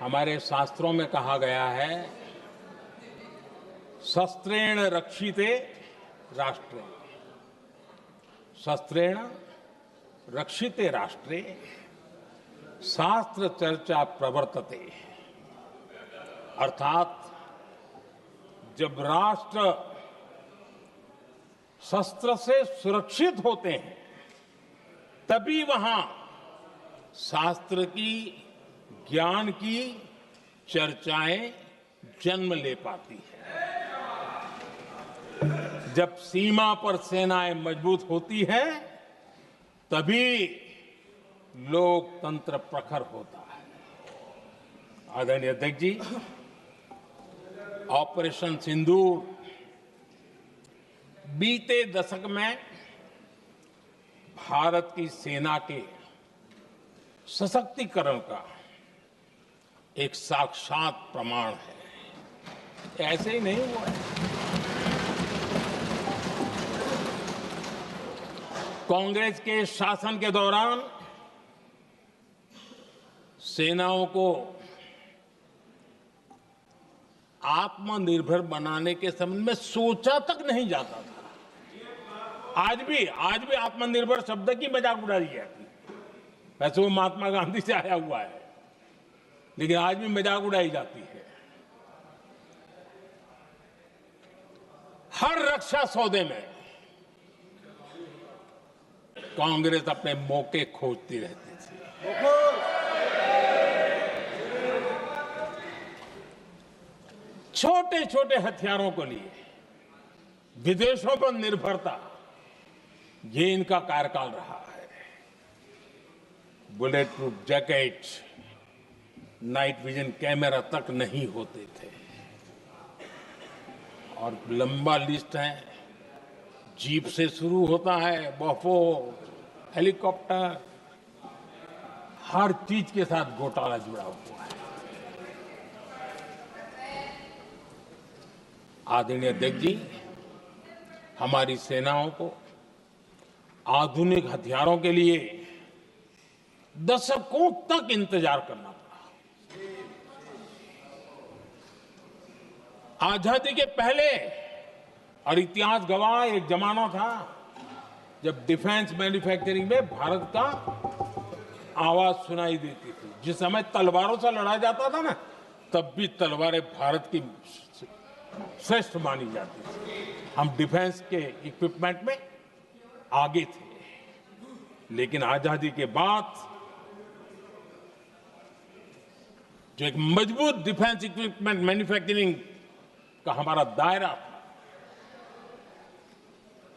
हमारे शास्त्रों में कहा गया है, शस्त्रेण रक्षिते राष्ट्रे, शस्त्रेण रक्षिते राष्ट्रे शास्त्र चर्चा प्रवर्तते। अर्थात जब राष्ट्र शस्त्र से सुरक्षित होते हैं तभी वहां शास्त्र की, ज्ञान की चर्चाएं जन्म ले पाती है। जब सीमा पर सेनाएं मजबूत होती है तभी लोकतंत्र प्रखर होता है। आदरणीय अध्यक्ष जी, ऑपरेशन सिंदूर बीते दशक में भारत की सेना के सशक्तिकरण का एक साक्षात प्रमाण है। ऐसे ही नहीं हुआ है। कांग्रेस के शासन के दौरान सेनाओं को आत्मनिर्भर बनाने के संबंध में सोचा तक नहीं जाता था। आज भी आत्मनिर्भर शब्द की मजाक उड़ाई जाती है। वैसे वो महात्मा गांधी से आया हुआ है, लेकिन आज भी मजाक उड़ाई जाती है। हर रक्षा सौदे में कांग्रेस अपने मौके खोजती रहती थी। छोटे छोटे हथियारों को लिए विदेशों पर निर्भरता, ये इनका कार्यकाल रहा है। Bullet proof jacket, night vision camera तक नहीं होते थे, और लंबा लिस्ट है। जीप से शुरू होता है, बफो, हेलीकॉप्टर, हर चीज के साथ घोटाला जुड़ा हुआ है। आदरणीय अध्यक्ष जी, हमारी सेनाओं को आधुनिक हथियारों के लिए दशकों तक इंतजार करना पड़ा। आजादी के पहले और इतिहास गवाह एक जमाना था जब डिफेंस मैन्युफैक्चरिंग में भारत का आवाज सुनाई देती थी। जिस समय तलवारों से लड़ा जाता था ना, तब भी तलवारें भारत की श्रेष्ठ मानी जाती थी। हम डिफेंस के इक्विपमेंट में आगे थे। लेकिन आजादी के बाद जो एक मजबूत डिफेंस इक्विपमेंट मैन्युफैक्चरिंग का हमारा दायरा था,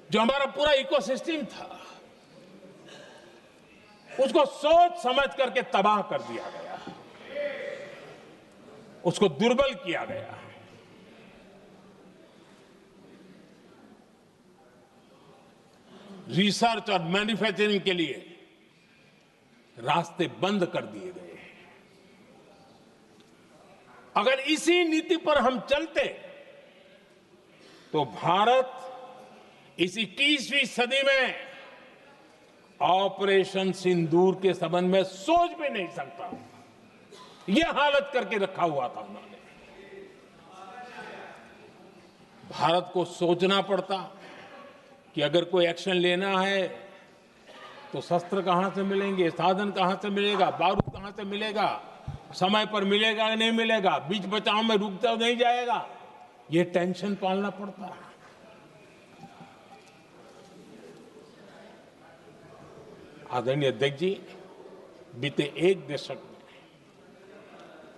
जो हमारा पूरा इकोसिस्टम था, उसको सोच समझ करके तबाह कर दिया गया, उसको दुर्बल किया गया। रिसर्च और मैन्युफैक्चरिंग के लिए रास्ते बंद कर दिए गए। अगर इसी नीति पर हम चलते तो भारत इस 21वीं सदी में ऑपरेशन सिंदूर के संबंध में सोच भी नहीं सकता। यह हालत करके रखा हुआ था उन्होंने। भारत को सोचना पड़ता कि अगर कोई एक्शन लेना है तो शस्त्र कहां से मिलेंगे, साधन कहां से मिलेगा, बारूद कहां से मिलेगा, समय पर मिलेगा या नहीं मिलेगा, बीच बचाव में रुक तो नहीं जाएगा। ये टेंशन पालना पड़ता है। आदरणीय अध्यक्ष जी, बीते एक दशक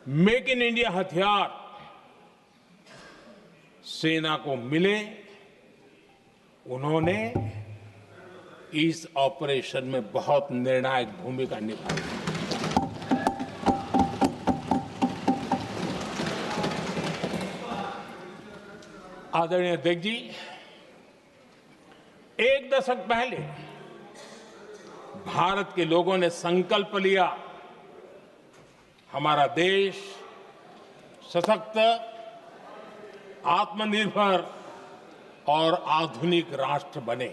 में मेक इन इंडिया हथियार सेना को मिले, उन्होंने इस ऑपरेशन में बहुत निर्णायक भूमिका निभाई। आदरणीय अध्यक्ष जी, एक दशक पहले भारत के लोगों ने संकल्प लिया, हमारा देश सशक्त, आत्मनिर्भर और आधुनिक राष्ट्र बने।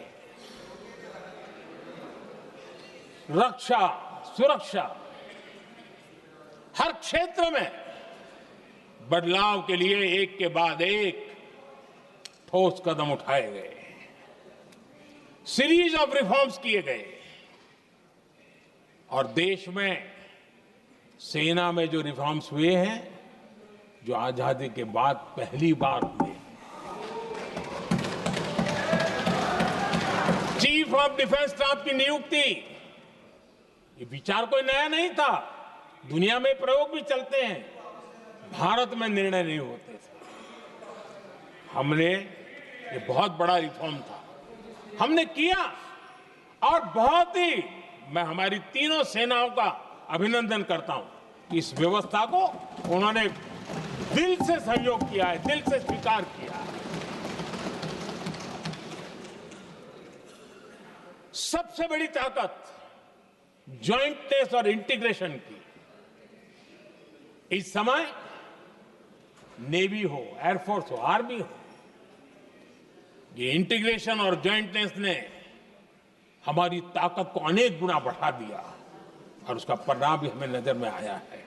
रक्षा, सुरक्षा, हर क्षेत्र में बदलाव के लिए एक के बाद एक ठोस कदम उठाए गए, सीरीज ऑफ रिफॉर्म्स किए गए और देश में सेना में जो रिफॉर्म्स हुए हैं, जो आजादी के बाद पहली बार हुए। चीफ ऑफ डिफेंस स्टाफ की नियुक्ति, ये विचार कोई नया नहीं था, दुनिया में प्रयोग भी चलते हैं, भारत में निर्णय नहीं होते थे। हमने, ये बहुत बड़ा रिफॉर्म था, हमने किया और बहुत ही, मैं हमारी तीनों सेनाओं का अभिनंदन करता हूं कि इस व्यवस्था को उन्होंने दिल से सहयोग किया है, दिल से स्वीकार किया है। सबसे बड़ी ताकत जॉइंटनेस और इंटीग्रेशन की। इस समय नेवी हो, एयरफोर्स हो, आर्मी हो, ये इंटीग्रेशन और जॉइंटनेस ने हमारी ताकत को अनेक गुना बढ़ा दिया और उसका परिणाम भी हमें नजर में आया है।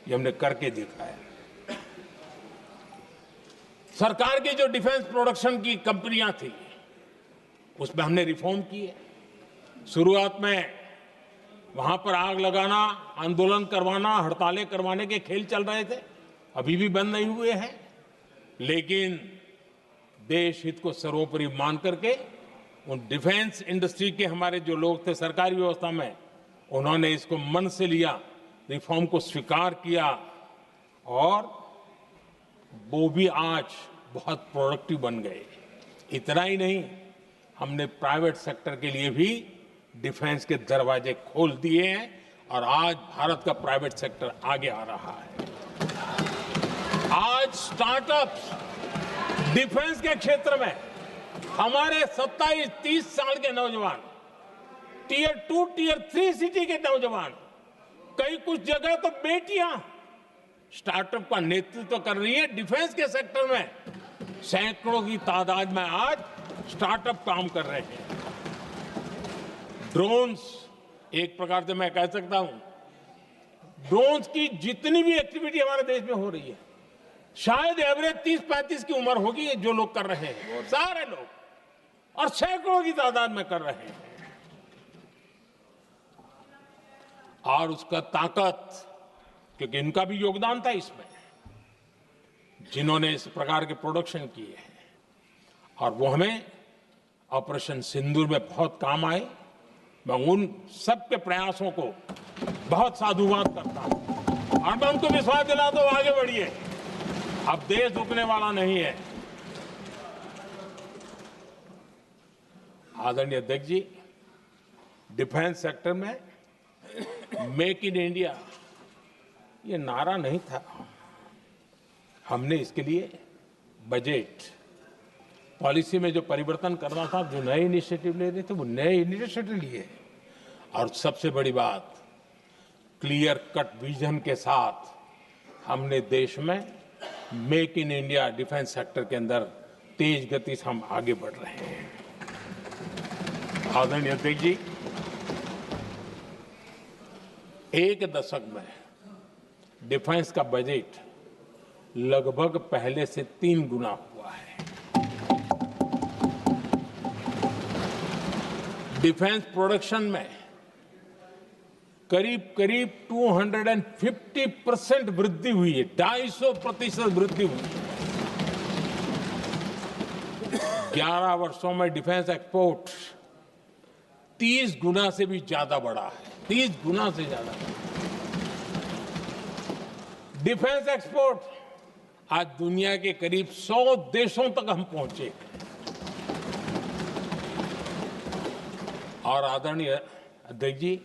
ये हमने करके दिखाया। सरकार की जो डिफेंस प्रोडक्शन की कंपनियां थी, उसमें हमने रिफॉर्म किए। शुरुआत में वहां पर आग लगाना, आंदोलन करवाना, हड़तालें करवाने के खेल चल रहे थे, अभी भी बंद नहीं हुए हैं। लेकिन देश हित को सर्वोपरि मान करके उन डिफेंस इंडस्ट्री के हमारे जो लोग थे सरकारी व्यवस्था में, उन्होंने इसको मन से लिया, रिफॉर्म को स्वीकार किया और वो भी आज बहुत प्रोडक्टिव बन गए। इतना ही नहीं, हमने प्राइवेट सेक्टर के लिए भी डिफेंस के दरवाजे खोल दिए हैं और आज भारत का प्राइवेट सेक्टर आगे आ रहा है। आज स्टार्टअप्स डिफेंस के क्षेत्र में हमारे 27-30 साल के नौजवान, टियर 2, टियर 3 सिटी के नौजवान कई कुछ जगह तो बेटियां स्टार्टअप का नेतृत्व कर रही है। डिफेंस के सेक्टर में सैकड़ों की तादाद में आज स्टार्टअप काम कर रहे हैं। ड्रोन्स, एक प्रकार से मैं कह सकता हूं, ड्रोन्स की जितनी भी एक्टिविटी हमारे देश में हो रही है, शायद एवरेज 30-35 की उम्र होगी जो लोग कर रहे हैं, सारे लोग, और सैकड़ों की तादाद में कर रहे हैं। और उसका ताकत, क्योंकि इनका भी योगदान था इसमें, जिन्होंने इस प्रकार के प्रोडक्शन किए हैं, और वो हमें ऑपरेशन सिंदूर में बहुत काम आए। मैं उन सबके प्रयासों को बहुत साधुवाद करता हूं और मैं उनको विश्वास दिलाता हूं, आगे बढ़िए, अब देश रुकने वाला नहीं है। आदरणीय अध्यक्ष जी, डिफेंस सेक्टर में मेक इन इंडिया ये नारा नहीं था। हमने इसके लिए बजट पॉलिसी में जो परिवर्तन करना था, जो नए इनिशिएटिव ले रहे थे, वो नए इनिशिएटिव लिए। और सबसे बड़ी बात, क्लियर कट विजन के साथ हमने देश में make in India defence sector के अंदर तेज गति से हम आगे बढ़ रहे हैं। आदरणीय अध्यक्ष जी, एक दशक में डिफेंस का बजट लगभग पहले से 3 गुना हुआ है। डिफेंस प्रोडक्शन में करीब 250% वृद्धि हुई है, 250% वृद्धि हुई है। 11 वर्षों में डिफेंस एक्सपोर्ट 30 गुना से भी ज्यादा बढ़ा है, 30 गुना से ज्यादा। डिफेंस एक्सपोर्ट आज दुनिया के करीब 100 देशों तक हम पहुंचे। और आदरणीय अध्यक्ष जी,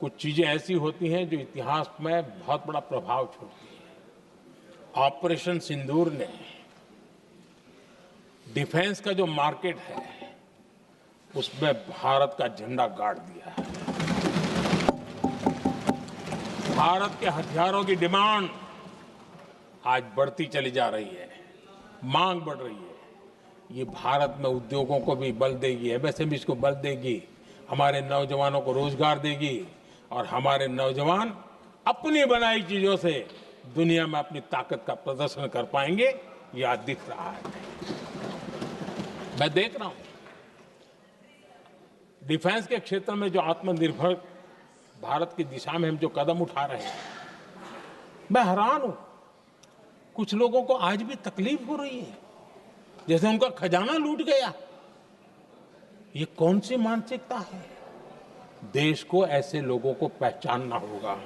कुछ चीजें ऐसी होती हैं जो इतिहास में बहुत बड़ा प्रभाव छोड़ती हैं। ऑपरेशन सिंदूर ने डिफेंस का जो मार्केट है उसमें भारत का झंडा गाड़ दिया है। भारत के हथियारों की डिमांड आज बढ़ती चली जा रही है, मांग बढ़ रही है। ये भारत में उद्योगों को भी बल देगी, एमएसएमई को बल देगी, हमारे नौजवानों को रोजगार देगी, और हमारे नौजवान अपनी बनाई चीजों से दुनिया में अपनी ताकत का प्रदर्शन कर पाएंगे। ये आज दिख रहा है, मैं देख रहा हूं। डिफेंस के क्षेत्र में जो आत्मनिर्भर भारत की दिशा में हम जो कदम उठा रहे हैं, मैं हैरान हूं। कुछ लोगों को आज भी तकलीफ हो रही है, जैसे उनका खजाना लूट गया। ये कौन सी मानसिकता है? देश को ऐसे लोगों को पहचानना होगा।